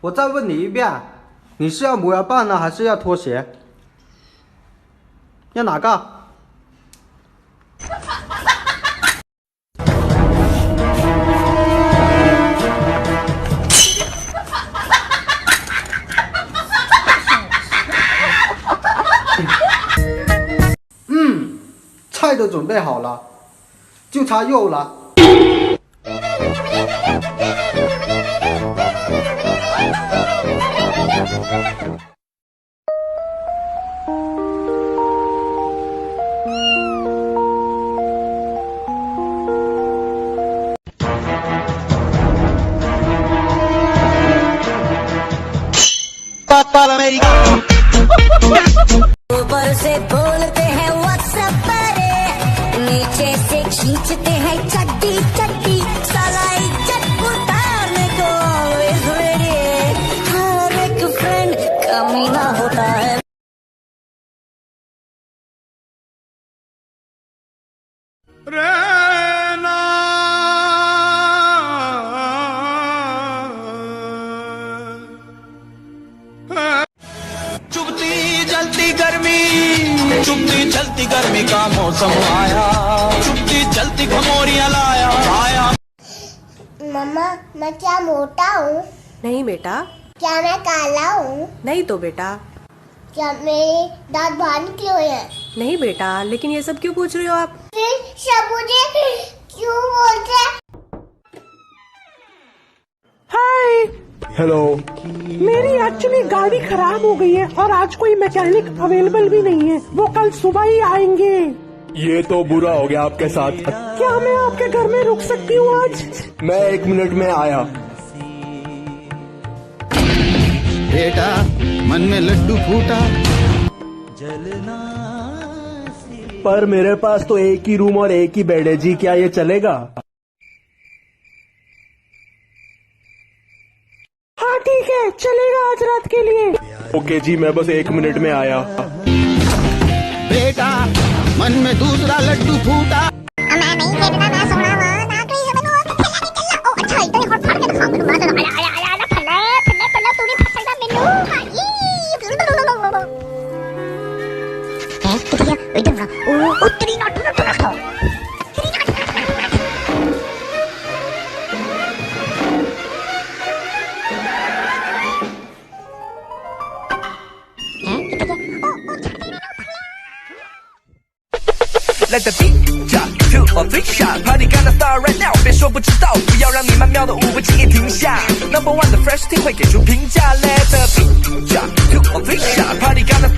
我再问你一遍，你是要母摇棒呢，还是要拖鞋？要哪个？菜都准备好了，就差肉了。ऊपर से बोलते हैं व्हाट्सएप पर, नीचे से खींचते हैं चड्डी चड्डी, साला इज्जत उतारने को हर एक फ्रेंड कमीना होता है। चुपती चलती गर्मी का मौसम आया, चुपती चलती घमौरियां लाया आया। मम्मा मैं क्या मोटा हूँ? नहीं बेटा। क्या मैं काला हूँ? नहीं तो बेटा। क्या मेरे दांत बाहर निकले हुए हैं? नहीं बेटा, लेकिन ये सब क्यों पूछ रहे हो आप? फिर सब मुझे क्यों बोलते हैं? हाय। हेलो। मेरी एक्चुअली गाड़ी खराब हो गई है और आज कोई मैकेनिक अवेलेबल भी नहीं है, वो कल सुबह ही आएंगे। ये तो बुरा हो गया आपके साथ। क्या मैं आपके घर में रुक सकती हूँ आज? मैं 1 मिनट में आया। बेटा मन में लड्डू फूटा, पर मेरे पास तो एक ही रूम और एक ही बेड है जी, क्या ये चलेगा? हाँ ठीक है, चलेगा आज रात के लिए। ओके जी, मैं बस 1 मिनट में आया। बेटा मन में दूसरा लड्डू फूटा। मैं नहीं खेलना, मैं सोना हुआ ना कहीं से बनूं नहीं चलना। ओ अच्छा इधर एक और फाड़ के दिखा मैंने। मजा आया आया आया फल्ला तू नहीं फंस सकता मेनू। ए किधर गया? इधर ना। ओ तेरी नाटू रखो। Let the beat drop, 2 or 3 shot, party gonna start right now。别说不知道，不要让你曼妙的舞步轻易停下。Number 1的 fresh team 会给出评价。Let the beat drop, 2 or 3 shot, party gonna